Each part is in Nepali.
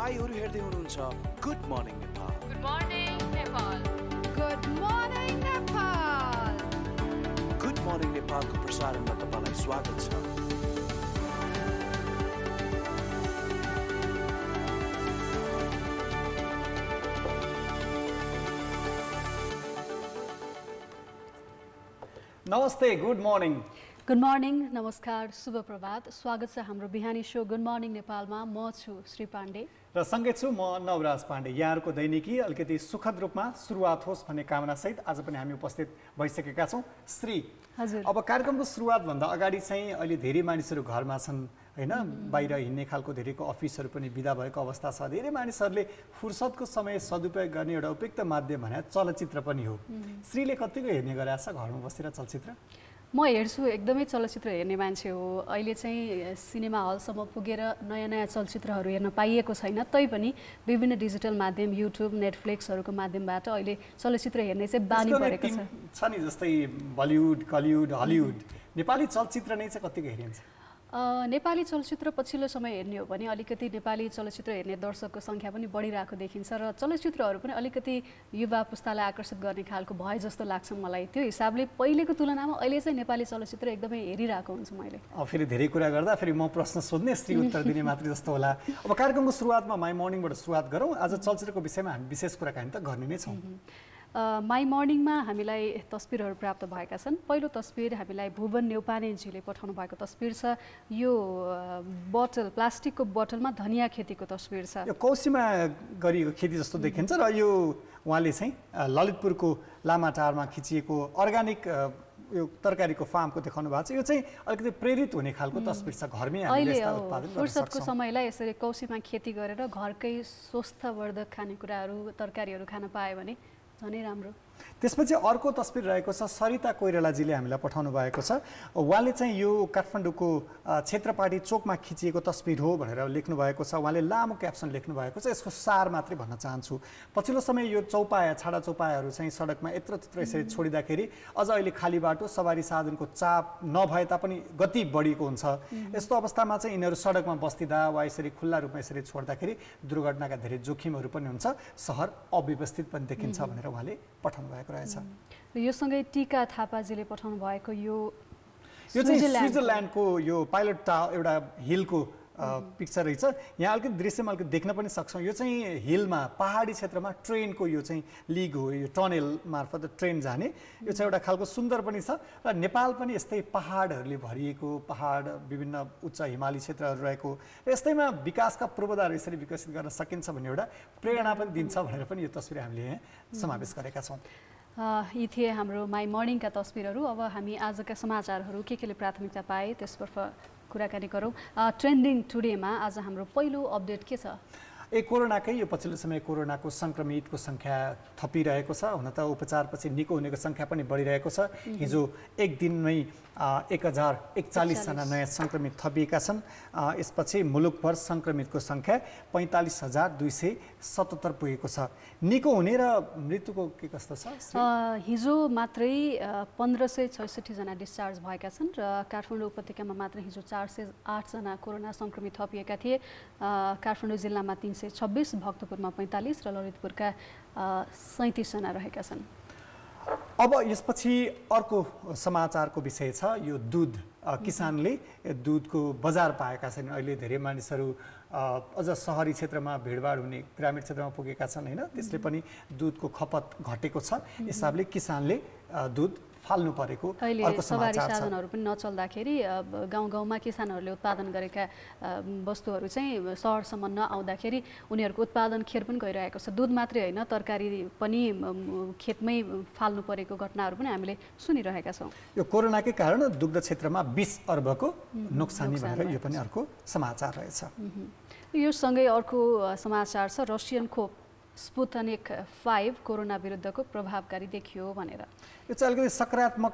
तपाईहरु हेर्दै हुनुहुन्छ good morning Nepal. Good morning Nepal. Good morning Nepal. Good morning नेपालको प्रसारणमा तपाईलाई स्वागत छ। नमस्ते, गुड मर्निङ। गुड मर्निङ, नमस्कार, शुभ प्रभात। स्वागत छ हाम्रो बिहानी शो गुड मर्निङ नेपालमा। म छु श्री पाण्डे र सँगै छु म नवराज पाण्डे। यहाँहरूको दैनिकी अलिकति सुखद रूपमा सुरुवात होस् भन्ने कामनासहित आज पनि हामी उपस्थित भइसकेका छौँ। श्री, हजुर, अब कार्यक्रमको सुरुवातभन्दा अगाडि चाहिँ अहिले धेरै मानिसहरू घरमा छन् होइन, बाहिर हिँड्ने खालको धेरैको अफिसहरू पनि बिदा भएको अवस्था छ। धेरै मानिसहरूले फुर्सदको समय सदुपयोग गर्ने एउटा उपयुक्त माध्यम भने चलचित्र पनि हो। श्रीले कतिको हेर्ने गरेछ घरमा बसेर चलचित्र? म हेर्छु, एकदमै चलचित्र हेर्ने मान्छे हो। अहिले चाहिँ सिनेमा हलसम्म पुगेर नयाँ नयाँ चलचित्रहरू हेर्न पाइएको छैन, तैपनि विभिन्न डिजिटल माध्यम युट्युब नेटफ्लिक्सहरूको माध्यमबाट अहिले चलचित्र हेर्ने चाहिँ बानी परेको छ नि। जस्तै बलिउड, कलिउड, हलिउड, नेपाली चलचित्र नै चाहिँ कतिको हेरिन्छ? नेपाली चलचित्र पछिल्लो समय हेर्ने हो भने अलिकति नेपाली चलचित्र हेर्ने दर्शकको सङ्ख्या पनि बढिरहेको देखिन्छ र चलचित्रहरू पनि अलिकति युवा पुस्तालाई आकर्षित गर्ने खालको भए जस्तो लाग्छ मलाई। त्यो हिसाबले पहिलेको तुलनामा अहिले चाहिँ नेपाली चलचित्र एकदमै हेरिरहेको हुन्छु मैले। फेरि धेरै कुरा गर्दा फेरि म प्रश्न सोध्ने, श्री उत्तर दिने मात्रै जस्तो होला। अब कार्यक्रमको सुरुवातमा माई मर्निङबाट सुरुवात गरौँ। आज चलचित्रको विषयमा हामी विशेष कुराकानी त गर्ने नै छौँ। माई मर्निङमा हामीलाई तस्बिरहरू प्राप्त भएका छन्। पहिलो तस्बिर हामीलाई भुवन न्यौपानेजीले पठाउनु भएको तस्बिर छ। यो बोतल, प्लास्टिकको बोतलमा धनियाँ खेतीको तस्बिर छ। यो कौशीमा गरिएको खेती जस्तो देखिन्छ र यो उहाँले चाहिँ ललितपुरको लामाटारमा खिचिएको अर्ग्यानिक यो तरकारीको फार्मको देखाउनु भएको छ। यो चाहिँ अलिकति प्रेरित हुने खालको तस्बिर छ। घरमै हामीले यस्ता उत्पादन गर्न सक्छौँ। फुर्सदको समयलाई यसरी कौशीमा खेती गरेर घरकै स्वस्थवर्धक खानेकुराहरू तरकारीहरू खान पायो भने झनै राम्रो। त्यसपछि अर्को तस्बिर रहेको छ, सरिता कोइरालाजीले हामीलाई पठाउनु भएको छ। उहाँले चाहिँ यो काठमाडौँको क्षेत्रपाटी चोकमा खिचिएको तस्बिर हो भनेर लेख्नु भएको छ। उहाँले लामो क्याप्सन लेख्नु भएको छ। यसको सार मात्रै भन्न चाहन्छु। पछिल्लो समय यो चौपाया, छाडा चौपायाहरू चाहिँ सडकमा यत्र त्यत्र यसरी छोडिँदाखेरि अझ अहिले खाली बाटो, सवारी साधनको चाप नभए तापनि गति बढीको हुन्छ। यस्तो अवस्थामा चाहिँ यिनीहरू सडकमा बस्दिँदा वा यसरी खुल्ला रूपमा यसरी छोड्दाखेरि दुर्घटनाका धेरै जोखिमहरू पनि हुन्छ, सहर अव्यवस्थित पनि देखिन्छ भनेर उहाँले पठाउनु भएको रहेछ। यो सँगै टीका थापाजीले पठाउनु भएको यो चाहिँ स्विजरल्यान्डको यो पाइलट एउटा हिलको पिक्चर रहेछ। यहाँ अलिकति दृश्यमा अलिकति देख्न पनि सक्छौँ। यो चाहिँ हिलमा, पहाडी क्षेत्रमा ट्रेनको यो चाहिँ लिग हो, यो टनल मार्फत ट्रेन जाने। यो चाहिँ एउटा खालको सुन्दर पनि छ र नेपाल पनि यस्तै पहाडहरूले भरिएको, पहाड विभिन्न उच्च हिमाली क्षेत्रहरू रहेको, यस्तैमा विकासका पूर्वाधार यसरी विकसित गर्न सकिन्छ भन्ने एउटा प्रेरणा पनि दिन्छ भनेर पनि यो तस्बिर हामीले यहाँ समावेश गरेका छौँ। यी थिए हाम्रो माई मर्निङका तस्बिरहरू। अब हामी आजका समाचारहरू केले प्राथमिकता पाए त्यसतर्फ कुराकानी गरौँ। ट्रेन्डिङ टुडेमा आज हाम्रो पहिलो अपडेट के छ? कोरोनाकै यो पछिल्लो समय कोरोनाको सङ्क्रमितको सङ्ख्या थपिरहेको छ। हुन त उपचारपछि निको हुनेको सङ्ख्या पनि बढिरहेको छ। हिजो एक दिनमै 1041 जना नयाँ सङ्क्रमित थपिएका छन्। यसपछि मुलुकभर सङ्क्रमितको सङ्ख्या 45,277 पुगेको छ। निको हुने र मृत्युको के कस्तो छ? हिजो मात्रै 1566 जना डिस्चार्ज भएका छन् र काठमाडौँ उपत्यकामा मात्र हिजो 408 जना कोरोना सङ्क्रमित थपिएका थिए। काठमाडौँ जिल्लामा 326, भक्तपुरमा 45 र ललितपुरका 37 जना रहेका छन्। अब यसपछि अर्को समाचारको विषय छ यो दुध। किसानले दुधको बजार पाएका छन्। अहिले धेरै मानिसहरू अझ सहरी क्षेत्रमा भिडभाड हुने ग्रामीण क्षेत्रमा पुगेका छन् होइन, त्यसले पनि दुधको खपत घटेको छ। हिसाबले किसानले दुध फाल्नु परेको अहिले सवारी साधनहरू पनि नचल्दाखेरि गाउँ गाउँमा किसानहरूले उत्पादन गरेका वस्तुहरू चाहिँ सहरसम्म नआउँदाखेरि उनीहरूको उत्पादन खेर पनि गइरहेको छ। दुध मात्रै होइन, तरकारी पनि खेतमै फाल्नु परेको घटनाहरू पनि हामीले सुनिरहेका छौँ। यो कोरोनाकै कारण दुग्ध क्षेत्रमा 20 अर्बको नोक्सानी भनेर यो पनि अर्को समाचार रहेछ। यो सँगै अर्को समाचार छ, रसियन खोप स्पुतनिक 5 कोरोना विरुद्धको प्रभावकारी देखियो भनेर। यो चाहिँ अलिकति सकारात्मक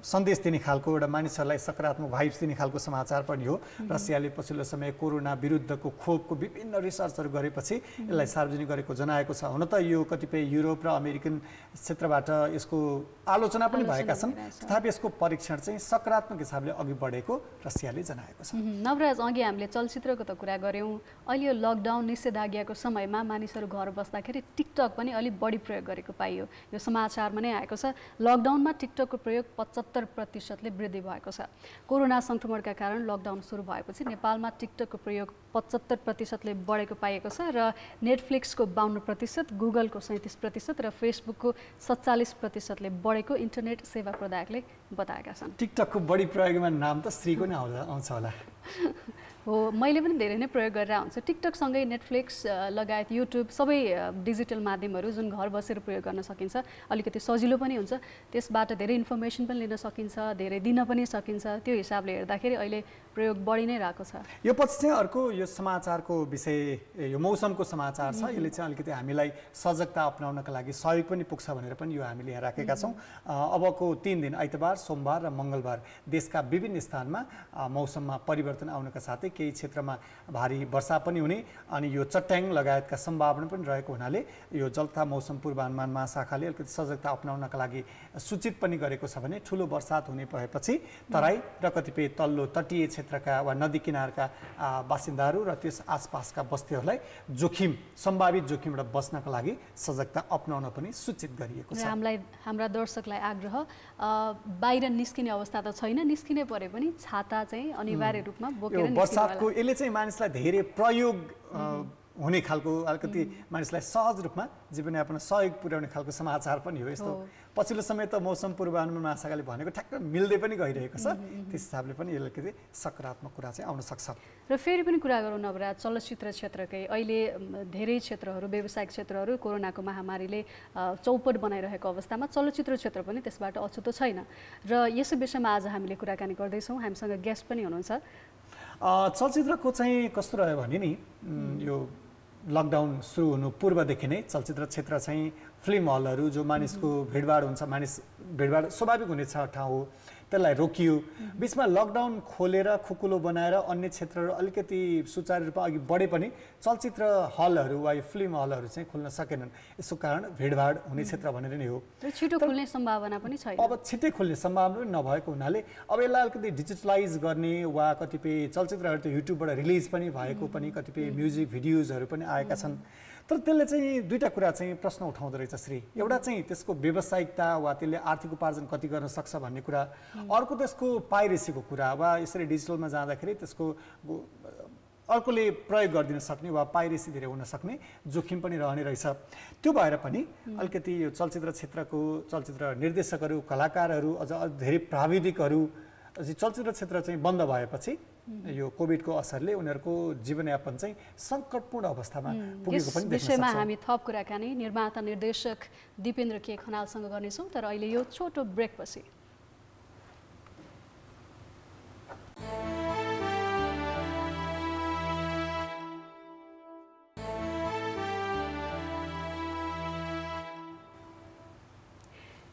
सन्देश दिने खालको एउटा मानिसहरूलाई सकारात्मक भाइब्स दिने खालको समाचार पनि हो। रसियाले पछिल्लो समय कोरोना विरुद्धको खोपको विभिन्न रिसर्चहरू गरेपछि यसलाई सार्वजनिक गरेको जनाएको छ। हुन त यो कतिपय युरोप र अमेरिकन क्षेत्रबाट यसको आलोचना पनि भएका छन्, तथापि यसको परीक्षण चाहिँ सकारात्मक हिसाबले अघि बढेको रसियाले जनाएको छ। नवराज, अघि हामीले चलचित्रको त कुरा गऱ्यौँ, अहिले यो लकडाउन निषेधाज्ञाको समयमा मानिसहरू घर बस्दाखेरि टिकटक पनि अलिक बढी प्रयोग गरेको पाइयो। यो समाचारमा नै आएको छ। लकडाउनमा टिकटकको प्रयोग 75% वृद्धि भएको छ। कोरोना सङ्क्रमणका कारण लकडाउन सुरु भएपछि नेपालमा टिकटकको प्रयोग 75% बढेको पाइएको छ र नेटफ्लिक्सको 52%, गुगलको 37% र फेसबुकको 47%ले बढेको इन्टरनेट सेवा प्रदायकले बताएका छन्। टिकटकको बढी प्रयोगमा नाम त श्रीको नै आउँछ होला। हो, मैले पनि धेरै नै प्रयोग गरेर आउँछु। टिकटकसँगै नेटफ्लिक्स लगायत युट्युब सबै डिजिटल माध्यमहरू जुन घर बसेर प्रयोग गर्न सकिन्छ, अलिकति सजिलो पनि हुन्छ, त्यसबाट धेरै इन्फर्मेसन पनि लिन सकिन्छ, धेरै दिन पनि सकिन्छ। त्यो हिसाबले हेर्दाखेरि अहिले प्रयोग बढी नै रहेको छ। यो पछि चाहिँ अर्को यो समाचारको विषय यो मौसमको समाचार छ। यसले चाहिँ अलिकति हामीलाई सजगता अपनाउनका लागि सहयोग पनि पुग्छ भनेर पनि यो हामीले यहाँ राखेका छौँ। अबको 3 दिन आइतबार, सोमबार र मङ्गलबार देशका विभिन्न स्थानमा मौसममा परिवर्तन आउनका साथै केही क्षेत्रमा भारी वर्षा पनि हुने अनि यो चट्याङ लगायतका सम्भावना पनि रहेको हुनाले यो जलथा मौसम पूर्वानुमान महाशाखाले अलिकति सजगता अपनाउनका लागि सूचित पनि गरेको छ भने ठुलो वर्षात हुने भएपछि तराई र कतिपय तल्लो तटीय क्षेत्रका वा नदी किनारका बासिन्दाहरू र त्यस आसपासका बस्तीहरूलाई सम्भावित जोखिमबाट बस्नका लागि सजगता अपनाउन पनि सूचित गरिएको छ। हाम्रा दर्शकलाई आग्रह, बाहिर निस्किने अवस्था त छैन, निस्किने परे पनि छाता चाहिँ अनिवार्य रूपमा बोकेर बर्सातको यसले चाहिँ मानिसलाई धेरै प्रयोग हुने खालको अलिकति मानिसलाई सहज रूपमा जीवनयापन सहयोग पुर्याउने खालको समाचार पनि हो। यस्तो पछिल्लो समय त मौसम पूर्वानुमान महाशाखाले भनेको ठ्याक्क मिल्दै पनि गइरहेको छ। त्यस हिसाबले पनि यसले अलिकति सकारात्मक कुरा चाहिँ आउन सक्छ। र फेरि पनि कुरा गरौँ नवराज, चलचित्र क्षेत्रकै अहिले धेरै क्षेत्रहरू, व्यावसायिक क्षेत्रहरू कोरोनाको महामारीले चौपट बनाइरहेको अवस्थामा चलचित्र क्षेत्र पनि त्यसबाट अछुतो छैन र यसै विषयमा आज हामीले कुराकानी गर्दैछौँ। हामीसँग गेस्ट पनि हुनुहुन्छ। चलचित्रको चाहिँ कस्तो रह्यो भने नि यो लकडाउन सुरु हुनु पूर्वदेखि नै चलचित्र क्षेत्र चाहिँ फिल्म हलहरू जो मानिसको भिडभाड हुन्छ, भिडभाड स्वाभाविक हुने ठाउँ हो, त्यसलाई रोकियो। बिचमा लकडाउन खोलेर खुकुलो बनाएर अन्य क्षेत्रहरू अलिकति सुचारू रूपमा अघि बढे पनि चलचित्र हलहरू वा यो फिल्म हलहरू चाहिँ खुल्न सकेनन्। यसको कारण भिडभाड हुने क्षेत्र भनेर नै हो। छिटो खुल्ने सम्भावना पनि छैन। अब छिट्टै खुल्ने सम्भावना पनि नभएको हुनाले अब यसलाई अलिकति डिजिटलाइज गर्ने वा कतिपय चलचित्रहरू त युट्युबबाट रिलिज पनि भएको पनि कतिपय म्युजिक भिडियोजहरू पनि आएका छन्। तर त्यसले चाहिँ दुईवटा कुरा चाहिँ प्रश्न उठाउँदो रहेछ श्री। एउटा चाहिँ त्यसको व्यावसायिकता वा त्यसले आर्थिक उपार्जन कति गर्न सक्छ भन्ने कुरा, अर्को त्यसको पाइरेसीको कुरा वा यसरी डिजिटलमा जाँदाखेरि त्यसको अर्कोले प्रयोग गरिदिन सक्ने वा पाइरेसी धेरै हुन सक्ने जोखिम पनि रहने रहेछ। त्यो भएर पनि अलिकति यो चलचित्र क्षेत्रको चलचित्र निर्देशकहरू, कलाकारहरू, अझ धेरै प्राविधिकहरू चलचित्र क्षेत्र चाहिँ बन्द भएपछि यो कोभिडको असरले उनीहरूको जीवनयापन चाहिँ सङ्कटपूर्ण अवस्थामा पुगेको पनि देख्न सक्छौँ। विषयमा हामी थप कुराकानी निर्माता निर्देशक दिपेन्द्र के खनालसँग गर्नेछौँ, तर अहिले यो छोटो ब्रेकपछि।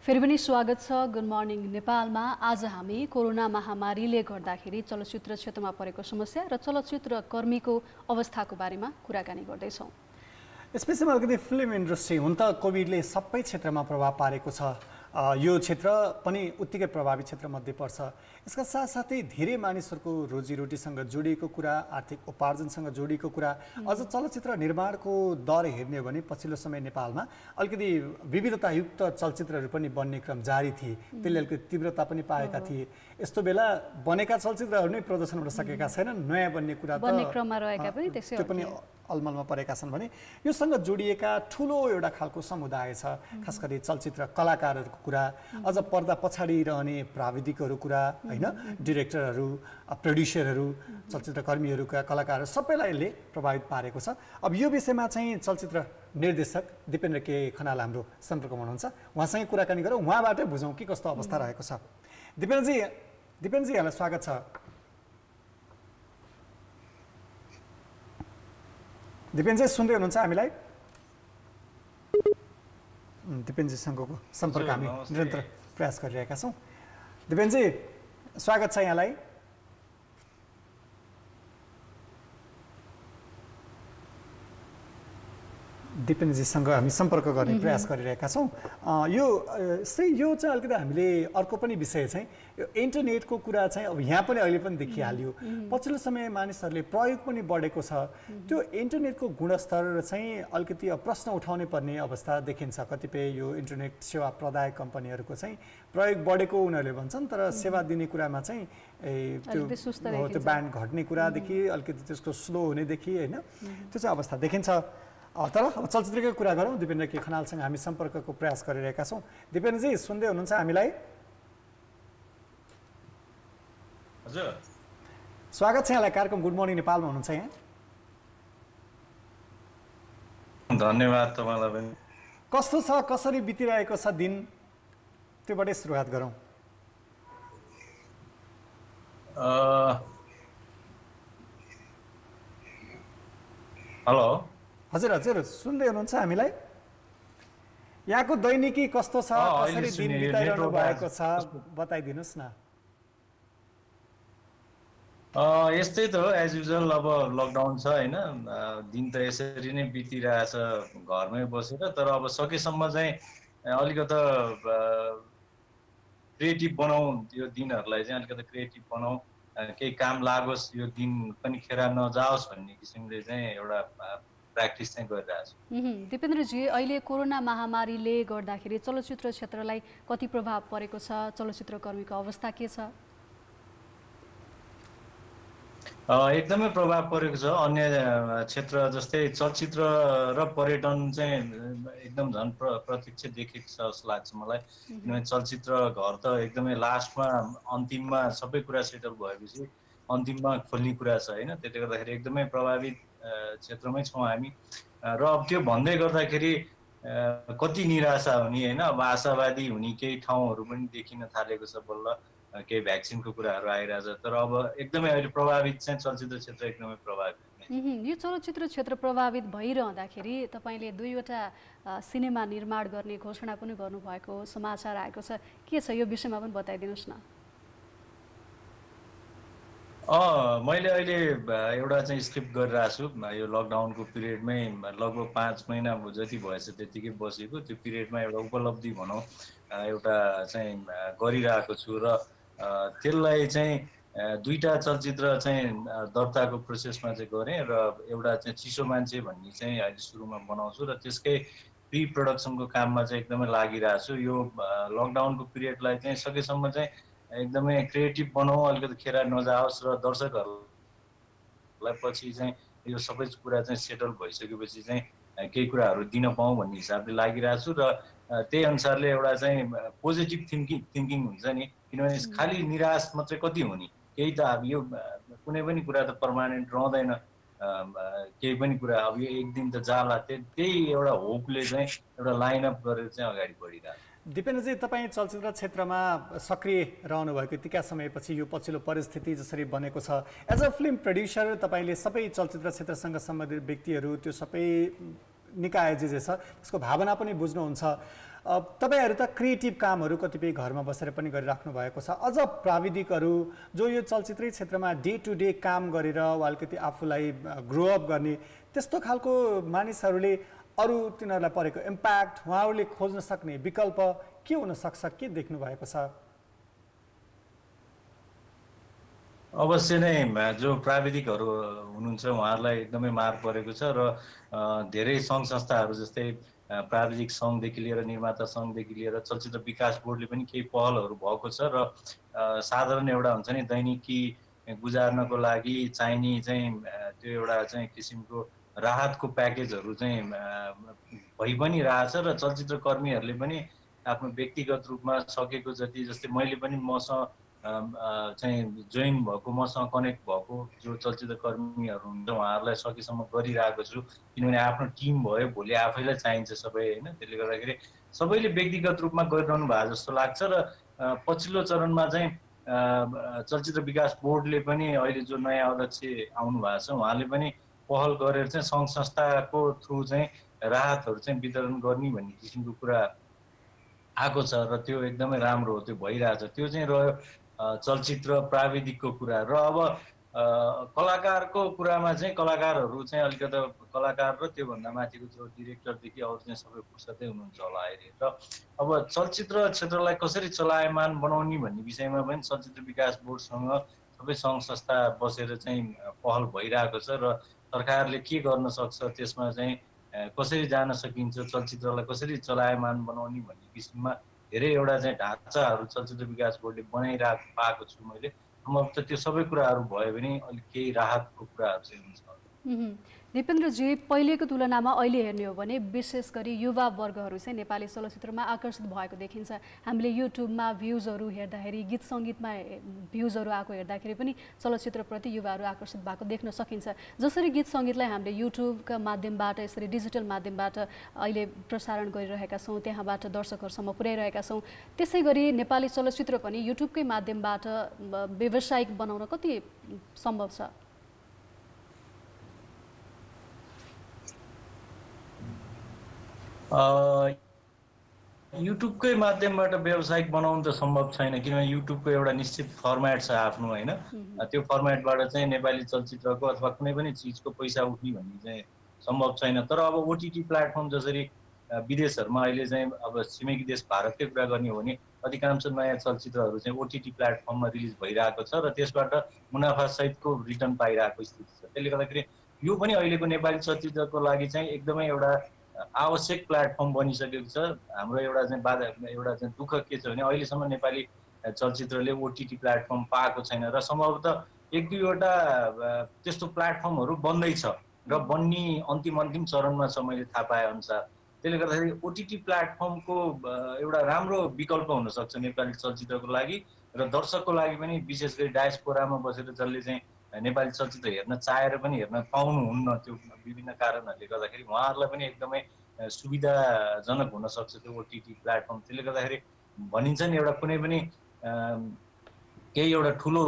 फेरि पनि स्वागत छ गुड मर्निङ नेपालमा। आज हामी कोरोना महामारीले गर्दाखेरि चलचित्र क्षेत्रमा परेको समस्या र चलचित्र कर्मीको अवस्थाको बारेमा कुराकानी गर्दैछौँ। स्पेसली अलिकति फिल्म इन्डस्ट्री हुन त कोभिडले सबै क्षेत्रमा प्रभाव पारेको छ। यो क्षेत्र पनि उत्तिकै प्रभावित क्षेत्रमध्ये पर्छ। यसका साथसाथै धेरै मानिसहरूको रोजीरोटीसँग जोडिएको कुरा, आर्थिक उपार्जनसँग जोडिएको कुरा, अझ चलचित्र निर्माणको दर हेर्ने हो भने पछिल्लो समय नेपालमा अलिकति विविधतायुक्त चलचित्रहरू पनि बन्ने क्रम जारी थिए। त्यसले अलिकति तीव्रता पनि पाएका थिए। यस्तो बेला बनेका चलचित्रहरू नै प्रदर्शन हुन सकेका छैनन्, नयाँ बन्ने कुरा त बन्ने क्रममा रहेका पनि त्यसै त्यो पनि अलमलमा परेका छन् भने योसँग जोडिएका ठुलो एउटा खालको समुदाय छ। खास गरी चलचित्र कलाकारहरूको कुरा, अझ पर्दा पछाडि रहने प्राविधिकहरू कुरा, होइन, डिरेक्टरहरू, प्रड्युसरहरू, चलचित्र कर्मीहरूका कलाकारहरू सबैलाई यसले प्रभावित पारेको छ। अब यो विषयमा चाहिँ चलचित्र निर्देशक दिपेन्द्र के खनाल हाम्रो सम्पर्कमा हुनुहुन्छ। उहाँसँगै कुराकानी गरौँ, उहाँबाटै बुझौँ के कस्तो अवस्था रहेको छ। दिपेन्द्रजी यहाँलाई स्वागत छ। दिपेन्द्रजी सुन्दै हुनुहुन्छ हामीलाई? दिपेन्द्रजीसँगको सम्पर्क हामी निरन्तर प्रयास गरिरहेका छौँ। दिपेनजी स्वागत छ यहाँलाई। दिपेनजीसँग हामी सम्पर्क गर्ने प्रयास गरिरहेका छौँ। यो चाहिँ अलिकति हामीले अर्को पनि विषय चाहिँ यो इन्टरनेटको कुरा चाहिँ अब यहाँ पनि अहिले पनि देखिहाल्यो। पछिल्लो समय मानिसहरूले प्रयोग पनि बढेको छ। त्यो इन्टरनेटको गुणस्तर चाहिँ अलिकति प्रश्न उठाउनै पर्ने अवस्था देखिन्छ। कतिपय यो इन्टरनेट सेवा प्रदायक कम्पनीहरूको चाहिँ प्रयोग बढेको उनीहरूले भन्छन्, तर सेवा दिने कुरामा चाहिँ त्यो ब्यान्ड घट्ने कुरादेखि अलिकति त्यसको स्लो हुनेदेखि होइन त्यो चाहिँ अवस्था देखिन्छ। तर अब चलचित्रकै कुरा गरौँ। दिपेन्द्र के खनालसँग हामी सम्पर्कको प्रयास गरिरहेका छौँ। दिपेन्द्रजी सुन्दै हुनुहुन्छ हामीलाई? हजुर स्वागत छ यहाँलाई कार्यक्रम गुड मर्निङ नेपालमा हुनुहुन्छ यहाँ। धन्यवाद तपाईँलाई पनि। कस्तो छ, कसरी बितिरहेको छ दिन, त्योबाटै सुरुवात गरौँ। हेलो हजुर हजुर सुन्दै हुनुहुन्छ हामीलाई? यहाँको दैनिकी कस्तो छ, कसरी दिन बिताइरहनु भएको छ बताइदिनुहोस् न। यस्तै त हो एज युजुअल। अब लकडाउन छ होइन, दिन त यसरी नै बितिरहेछ घरमै बसेर। तर अब सकेसम्म चाहिँ अलिकति क्रिएटिभ बनाऊ, यो दिनहरूलाई चाहिँ अलिकति क्रिएटिभ बनाऊ, केही काम लागोस्, यो दिन पनि खेर नजाओस् भन्ने किसिमले चाहिँ एउटा प्र्याक्टिस चाहिँ गरिरहेको छु। दिपेन्द्रजी अहिले कोरोना महामारीले गर्दाखेरि चलचित्र क्षेत्रलाई कति प्रभाव परेको छ? चलचित्रकर्मीको अवस्था के छ? एकदमै प्रभाव परेको छ। अन्य क्षेत्र जस्तै चलचित्र र पर्यटन चाहिँ एकदम झन् प्रत्यक्ष देखेको छ जस्तो लाग्छ मलाई। किनभने चलचित्र घर त एकदमै लास्टमा अन्तिममा सबै कुरा सेटल भएपछि अन्तिममा खोल्ने कुरा छ होइन। त्यसले गर्दाखेरि एकदमै प्रभावित क्षेत्रमै छौँ हामी। र अब त्यो भन्दै गर्दाखेरि कति निराशा हुने होइन, अब आशावादी हुने केही ठाउँहरू पनि देखिन थालेको छ। बल्ल केही भ्याक्सिनको कुराहरू आइरहेछ। तर अब एकदमै अहिले प्रभावित चाहिँ चलचित्र क्षेत्र एकदमै प्रभावित। यो चलचित्र क्षेत्र प्रभावित भइरहँदाखेरि तपाईँले 2वटा सिनेमा निर्माण गर्ने घोषणा पनि गर्नुभएको समाचार आएको छ। के छ यो विषयमा पनि बताइदिनुहोस् न। मैले अहिले एउटा चाहिँ स्क्रिप्ट गरिरहेको छु। यो लकडाउनको पिरियडमै लगभग 5 महिना जति भएछ त्यतिकै बसेको। त्यो पिरियडमा एउटा उपलब्धि भनौँ एउटा चाहिँ गरिरहेको छु। र त्यसलाई चाहिँ 2टा चलचित्र चाहिँ दर्ताको प्रोसेसमा चाहिँ गरेँ र एउटा चाहिँ चिसो मान्छे भन्ने चाहिँ अहिले सुरुमा बनाउँछु र त्यसकै प्रि प्रोडक्सनको काममा चाहिँ एकदमै लागिरहेको छु। यो लकडाउनको पिरियडलाई चाहिँ सकेसम्म चाहिँ एकदमै क्रिएटिभ बनाऊ, अलिकति खेर नजाओस् र दर्शकहरूलाई पछि चाहिँ यो सबै कुरा चाहिँ सेटल भइसकेपछि चाहिँ केही कुराहरू दिन पाऊँ भन्ने हिसाबले लागिरहेको छु। र त्यही अनुसारले एउटा चाहिँ पोजिटिभ थिङ्किङ हुन्छ नि। किनभने खालि निराश मात्रै कति हुने, केही त अब यो कुनै पनि कुरा त पर्मानेन्ट रहँदैन। केही पनि कुरा अब यो एक दिन त जाला, त्यही एउटा होपले चाहिँ एउटा लाइनअप गरेर चाहिँ अगाडि बढिरहेको। दिपेन्द्रजी तपाईँ चलचित्र क्षेत्रमा सक्रिय रहनु भएको यतिका समयपछि यो पछिल्लो परिस्थिति जसरी बनेको छ, एज अ फिल्म प्रड्युसर तपाईँले सबै चलचित्र क्षेत्रसँग सम्बन्धित व्यक्तिहरू त्यो सबै निकाय जे छ त्यसको भावना पनि बुझ्नुहुन्छ। तपाईँहरू त क्रिएटिभ कामहरू कतिपय घरमा बसेर पनि गरिराख्नु भएको छ। अझ प्राविधिकहरू जो यो चलचित्रै क्षेत्रमा डे टु डे काम गरेर अलिकति आफूलाई ग्रो अप गर्ने त्यस्तो खालको मानिसहरूले अरू तिनीहरूलाई परेको इम्प्याक्ट, उहाँहरूले खोज्न सक्ने विकल्प के हुनसक्छ, के देख्नु भएको छ? अवश्य नै जो प्राविधिकहरू हुनुहुन्छ उहाँहरूलाई एकदमै मार परेको छ। र धेरै सङ्घ संस्थाहरू जस्तै प्राविधिक सङ्घदेखि लिएर निर्माता सङ्घदेखि लिएर चलचित्र विकास बोर्डले पनि केही पहलहरू भएको छ। र साधारण एउटा हुन्छ नि दैनिकी गुजार्नको लागि चाहिने चाहिँ त्यो एउटा चाहिँ किसिमको राहतको प्याकेजहरू चाहिँ भइ पनि रहेछ। र चलचित्र कर्मीहरूले पनि आफ्नो व्यक्तिगत रूपमा सकेको जति, जस्तै मैले पनि मसँग चाहिँ जोइन भएको, मसँग कनेक्ट भएको जो चलचित्र कर्मीहरू हुन्छ उहाँहरूलाई सकेसम्म गरिरहेको छु। किनभने आफ्नो टिम भयो, भोलि आफैलाई चाहिन्छ सबै होइन। त्यसले गर्दाखेरि सबैले व्यक्तिगत रूपमा गरिरहनु भएको जस्तो लाग्छ। र पछिल्लो चरणमा चाहिँ चलचित्र विकास बोर्डले पनि अहिले जो नयाँ अध्यक्ष आउनु भएको छ उहाँले पनि पहल गरेर चाहिँ सङ्घ संस्थाको थ्रु चाहिँ राहतहरू चाहिँ वितरण गर्ने भन्ने किसिमको कुरा आएको छ र त्यो एकदमै राम्रो हो, त्यो भइरहेछ। त्यो चाहिँ रह्यो चलचित्र प्राविधिकको कुरा। र अब कलाकारको कुरामा चाहिँ कलाकारहरू चाहिँ अलिकति कलाकार र त्योभन्दा माथिको जो डिरेक्टरदेखि अरू चाहिँ सबै फुर्सदै हुनुहुन्छ होला अहिले। र अब चलचित्र क्षेत्रलाई कसरी चलायमान बनाउने भन्ने विषयमा पनि चलचित्र विकास बोर्डसँग सबै सङ्घ संस्था बसेर चाहिँ पहल भइरहेको छ र सरकारले के गर्न सक्छ, त्यसमा चाहिँ कसरी जान सकिन्छ, चलचित्रलाई कसरी चलायमान बनाउने भन्ने किसिममा धेरै एउटा चाहिँ ढाँचाहरू चलचित्र विकास बोर्डले बनाइरहेको पाएको छु मैले। सम्भवतः त्यो सबै कुराहरू भयो भने अलिक केही राहतको कुराहरू चाहिँ हुन्छ। दिपेन्द्रजी, पहिलेको तुलनामा अहिले हेर्ने हो भने विशेष गरी युवा वर्गहरू चाहिँ नेपाली चलचित्रमा आकर्षित भएको देखिन्छ। हामीले युट्युबमा भ्युजहरू हेर्दाखेरि, गीत सङ्गीतमा भ्युजहरू आएको हेर्दाखेरि पनि चलचित्रप्रति युवाहरू आकर्षित भएको देख्न सकिन्छ। जसरी गीत सङ्गीतलाई हामीले युट्युबका माध्यमबाट, यसरी डिजिटल माध्यमबाट अहिले प्रसारण गरिरहेका छौँ, त्यहाँबाट दर्शकहरूसम्म पुर्याइरहेका छौँ, त्यसै गरी नेपाली चलचित्र पनि युट्युबकै माध्यमबाट व्यावसायिक बनाउन कति सम्भव छ? युट्युबकै माध्यमबाट व्यावसायिक बनाउनु त सम्भव छैन, किनभने युट्युबको एउटा निश्चित फर्मेट छ आफ्नो होइन। त्यो फर्मेटबाट चाहिँ नेपाली चलचित्रको अथवा कुनै पनि चिजको पैसा उठ्ने भन्ने चाहिँ सम्भव छैन। तर अब ओटिटी प्लेटफर्म जसरी विदेशहरूमा अहिले चाहिँ अब छिमेकी देश भारतकै कुरा गर्ने हो भने अधिकांश नयाँ चलचित्रहरू चाहिँ ओटिटी प्लेटफर्ममा रिलिज भइरहेको छ र त्यसबाट मुनाफासहितको रिटर्न पाइरहेको स्थिति छ। त्यसले गर्दाखेरि यो पनि अहिलेको नेपाली चलचित्रको लागि चाहिँ एकदमै एउटा आवश्यक प्लेटफर्म बनिसकेको छ। हाम्रो एउटा चाहिँ दुःख के छ भने अहिलेसम्म नेपाली चलचित्रले ओटिटी प्लेटफर्म पाएको छैन र सम्भवतः एक दुईवटा त्यस्तो प्लेटफर्महरू बन्दैछ र बन्ने अन्तिम चरणमा छ मैले थाहा पाए अनुसार। त्यसले गर्दाखेरि ओटिटी प्लेटफर्मको एउटा राम्रो विकल्प हुनसक्छ नेपाली चलचित्रको लागि र दर्शकको लागि पनि, विशेष गरी डायस्पोरामा बसेर जसले चाहिँ नेपाली चलचित्र हेर्न चाहेर पनि हेर्न पाउनुहुन्न त्यो विभिन्न कारणहरूले गर्दाखेरि उहाँहरूलाई पनि एकदमै सुविधाजनक हुनसक्छ त्यो ओटिटी प्लेटफर्म। त्यसले गर्दाखेरि भनिन्छ नि एउटा कुनै पनि केही एउटा ठुलो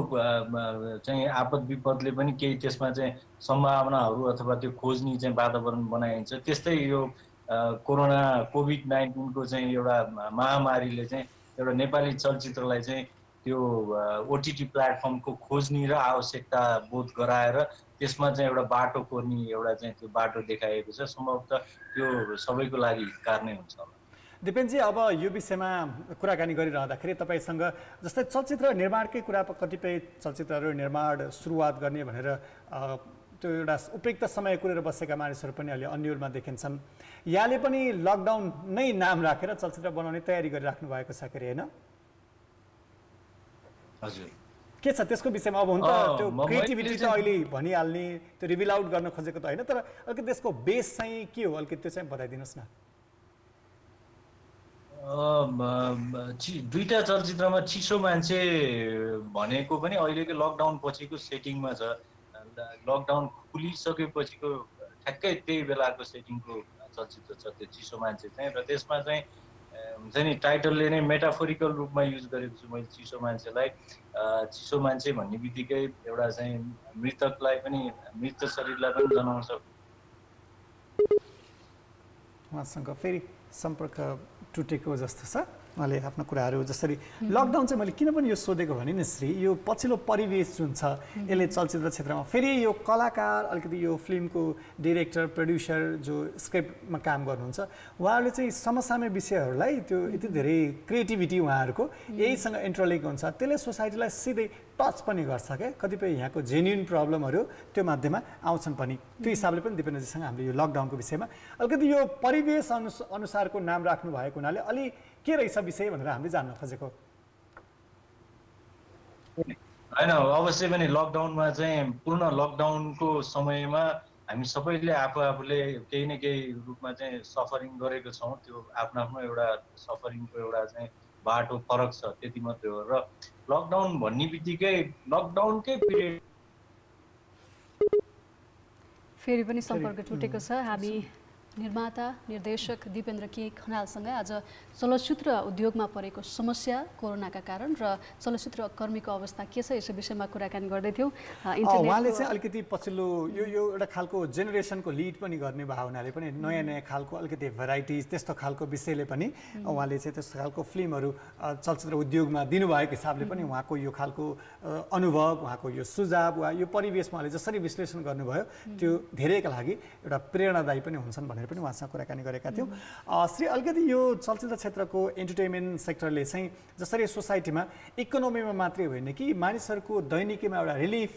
चाहिँ आपद विपदले पनि केही त्यसमा चाहिँ सम्भावनाहरू अथवा त्यो खोज्ने चाहिँ वातावरण बनाइन्छ। त्यस्तै यो कोभिड-19को चाहिँ एउटा महामारीले चाहिँ एउटा नेपाली चलचित्रलाई चाहिँ त्यो ओटिटी प्लेटफर्मको खोज्ने र आवश्यकता बोध गराएर त्यसमा चाहिँ एउटा बाटो कोर्ने एउटा चाहिँ त्यो बाटो देखाएको छ। सम्भवतः त्यो सबैको लागि हितकार नै हुन्छ होला। दिपेनजी, अब यो विषयमा कुराकानी गरिरहँदाखेरि तपाईँसँग जस्तै चलचित्र निर्माणकै कुरा, कतिपय चलचित्रहरू निर्माण सुरुवात गर्ने भनेर त्यो एउटा उपयुक्त समय कुरेर बसेका मानिसहरू पनि अहिले अन्यलमा देखिन्छन्। यहाँले पनि लकडाउन नै नाम राखेर चलचित्र बनाउने तयारी गरिराख्नु भएको छ के होइन? हजुर, के छ त्यसको विषयमा? अब हुन्छ त्यो क्रिएटिभिटी त अहिले भनिहाल्ने, त्यो रिभिल आउट गर्न खोजेको त होइन, तर अलिकति त्यसको बेस चाहिँ के हो अलिकति त्यो चाहिँ बताइदिनुहोस् न। दुईटा चलचित्रमा चिसो मान्छे भनेको पनि अहिलेको लकडाउन पछिको सेटिङमा छ। लकडाउन खुलिसकेपछिको ठ्याक्कै त्यही बेलाको सेटिङको चलचित्र छ त्यो चिसो मान्छे चाहिँ। र त्यसमा चाहिँ हुन्छ नि टाइटलले नै मेटाफोरिकल रूपमा युज गरेको छु मैले चिसो मान्छेलाई। चिसो मान्छे भन्ने बित्तिकै एउटा चाहिँ मृतकलाई पनि, मृत शरीरलाई पनि जनाउन सक्छ। उहाँसँग फेरि सम्पर्क टुटेको जस्तो छ। उहाँले आफ्नो कुराहरू जसरी लकडाउन चाहिँ मैले किन पनि यो सोधेको भने नि श्री, यो पछिल्लो परिवेश जुन छ यसले चलचित्र क्षेत्रमा फेरि यो कलाकार, अलिकति यो फिल्मको डिरेक्टर, प्रड्युसर जो स्क्रिप्टमा काम गर्नुहुन्छ उहाँहरूले चाहिँ समसामयिक विषयहरूलाई त्यो यति धेरै क्रिएटिभिटी उहाँहरूको यहीसँग इन्टरलिङ्क हुन्छ, त्यसले सोसाइटीलाई सिधै टच पनि गर्छ क्या। कतिपय यहाँको जेन्युन प्रब्लमहरू त्यो माध्यममा आउँछन् पनि। त्यो हिसाबले पनि दिपेन्द्रजीसँग हामीले यो लकडाउनको विषयमा अलिकति यो परिवेश अनुसारको नाम राख्नु भएको हुनाले अलि के रहेछ विषय भनेर हामीले जान्न खोजेको होइन। अवश्य पनि लकडाउनमा चाहिँ पूर्ण लकडाउनको समयमा हामी सबैले आफूले केही न केही रूपमा चाहिँ सफरिङ गरेको छौँ। त्यो आफ्नो एउटा सफरिङको एउटा चाहिँ बाटो फरक छ, त्यति मात्रै हो। र लकडाउन भन्ने बित्तिकै लकडाउनकै पिरियड फेरि पनि सम्पर्क टुटेको छ। हामी निर्माता निर्देशक दिपेन्द्र के खनालसँग आज चलचित्र उद्योगमा परेको समस्या कोरोनाका कारण र चलचित्र कर्मीको अवस्था के छ यस विषयमा कुराकानी गर्दै थियौँ। उहाँले चाहिँ अलिकति पछिल्लो यो एउटा खालको जेनेरेसनको लिड पनि गर्ने भावनाले पनि नयाँ नयाँ खालको अलिकति भेराइटिज त्यस्तो खालको विषयले पनि उहाँले चाहिँ त्यस्तो खालको फिल्महरू चलचित्र उद्योगमा दिनुभएको हिसाबले पनि उहाँको यो खालको अनुभव उहाँको यो सुझाव वा यो परिवेशमा उहाँले जसरी विश्लेषण गर्नुभयो त्यो धेरैका लागि एउटा प्रेरणादायी पनि हुन्छन् भनेर पनि उहाँसँग कुराकानी गरेका थियौँ। श्री अलिकति यो चलचित्र क्षेत्रको इन्टरटेनमेन्ट सेक्टरले चाहिँ जसरी सोसाइटीमा इकोनोमीमा मात्रै होइन कि मानिसहरूको दैनिकीमा एउटा रिलिफ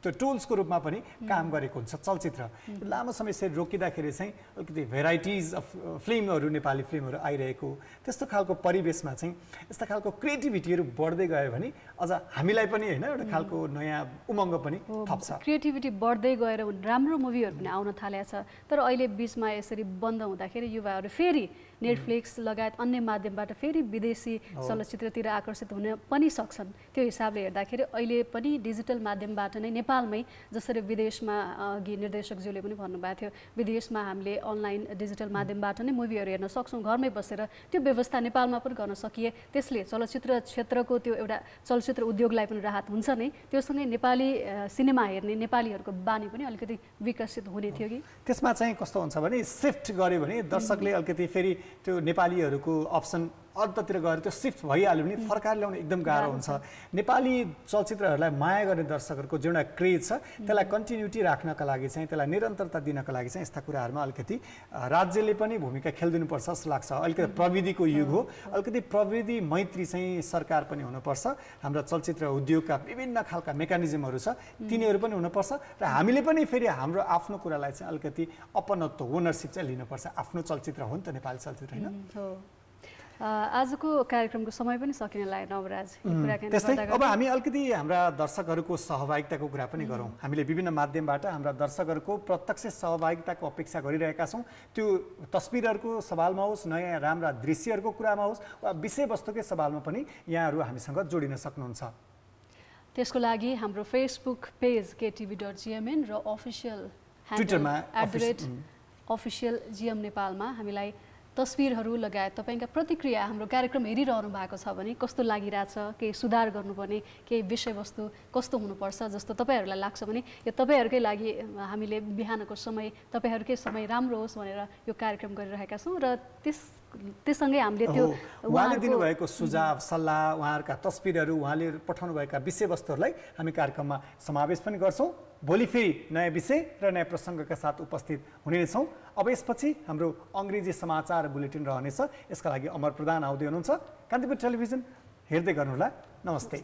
त्यो टुल्सको रूपमा पनि काम गरेको हुन्छ चलचित्र। लामो समयसम्म रोकिँदाखेरि चाहिँ अलिकति भेराइटिज अफ फिल्महरू नेपाली फिल्महरू आइरहेको त्यस्तो खालको परिवेशमा चाहिँ यस्ता खालको क्रिएटिभिटीहरू बढ्दै गयो भने अझ हामीलाई पनि होइन एउटा खालको नयाँ उमङ्ग पनि थप्छ। क्रिएटिभिटी बढ्दै गएर राम्रो मुभीहरू पनि आउन थालेको छ। तर अहिले बिचमा यसरी बन्द हुँदाखेरि युवाहरू फेरि नेटफ्लिक्स लगायत अन्य माध्यमबाट फेरि विदेशी चलचित्रतिर आकर्षित हुन पनि सक्छन्। त्यो हिसाबले हेर्दाखेरि अहिले पनि डिजिटल माध्यमबाट नै नेपालमै जसरी विदेशमा अघि निर्देशकज्यूले पनि भन्नुभएको थियो विदेशमा हामीले अनलाइन डिजिटल माध्यमबाट नै मुभीहरू हेर्न सक्छौँ घरमै बसेर त्यो व्यवस्था नेपालमा पनि गर्न सकिए त्यसले चलचित्र क्षेत्रको त्यो एउटा चलचित्र उद्योगलाई पनि राहत हुन्छ नै त्योसँगै नेपाली सिनेमा हेर्ने नेपालीहरूको बानी पनि अलिकति विकसित हुने थियो कि त्यसमा चाहिँ कस्तो हुन्छ भने सिफ्ट गर्यो भने दर्शकले अलिकति फेरि त्यो नेपालीहरूको अप्सन अन्ततिर गएर त्यो सिफ्ट भइहाल्यो भने फर्काएर ल्याउन एकदम गाह्रो हुन्छ। नेपाली चलचित्रहरूलाई माया गर्ने दर्शकहरूको जुन एउटा क्रेज छ त्यसलाई कन्टिन्युटी राख्नका लागि चाहिँ त्यसलाई निरन्तरता दिनका लागि चाहिँ यस्ता कुराहरूमा अलिकति राज्यले पनि भूमिका खेलिदिनुपर्छ जस्तो लाग्छ। अलिकति प्रविधिको युग हो अलिकति प्रविधि मैत्री चाहिँ सरकार पनि हुनुपर्छ। हाम्रो चलचित्र उद्योगका विभिन्न खालका मेकानिजमहरू छ तिनीहरू पनि हुनुपर्छ र हामीले पनि फेरि हाम्रो आफ्नो कुरालाई चाहिँ अलिकति अपनत्व ओनरसिप चाहिँ लिनुपर्छ। आफ्नो चलचित्र हो नि त नेपाली चलचित्र होइन। आजको कार्यक्रमको समय पनि सकिन लाग्यो नवराज। त्यस्तै अब हामी अलिकति हाम्रा दर्शकहरूको सहभागिताको कुरा पनि गरौँ। हामीले विभिन्न माध्यमबाट हाम्रा दर्शकहरूको प्रत्यक्ष सहभागिताको अपेक्षा गरिरहेका छौँ। त्यो तस्बिरहरूको सवालमा होस् नयाँ राम्रा दृश्यहरूको कुरामा होस् वा विषयवस्तुकै सवालमा पनि यहाँहरू हामीसँग जोडिन सक्नुहुन्छ। त्यसको लागि हाम्रो फेसबुक पेज KTV.gmn र अफिसियल ट्विटरमा अफिसियल GM नेपालमा हामीलाई तस्बिरहरू लगायत तपाईँका प्रतिक्रिया हाम्रो कार्यक्रम हेरिरहनु भएको छ भने कस्तो लागिरहेछ केही सुधार गर्नुपर्ने केही विषयवस्तु कस्तो हुनुपर्छ जस्तो तपाईँहरूलाई लाग्छ भने यो तपाईँहरूकै लागि हामीले बिहानको समय तपाईँहरूकै समय राम्रो होस् भनेर यो कार्यक्रम गरिरहेका छौँ र त्यससँगै हामीले त्यो उहाँले दिनुभएको सुझाव सल्लाह उहाँहरूका तस्बिरहरू उहाँले पठाउनुभएका विषयवस्तुहरूलाई हामी कार्यक्रममा समावेश पनि गर्छौँ। भोलि फेरि नयाँ विषय र नयाँ प्रसङ्गका साथ उपस्थित हुने छौँ। अब यसपछि हाम्रो अङ्ग्रेजी समाचार बुलेटिन रहनेछ। यसका लागि अमर प्रधान आउँदै हुनुहुन्छ। कान्तिपुर टेलिभिजन हेर्दै गर्नुहोला। नमस्ते।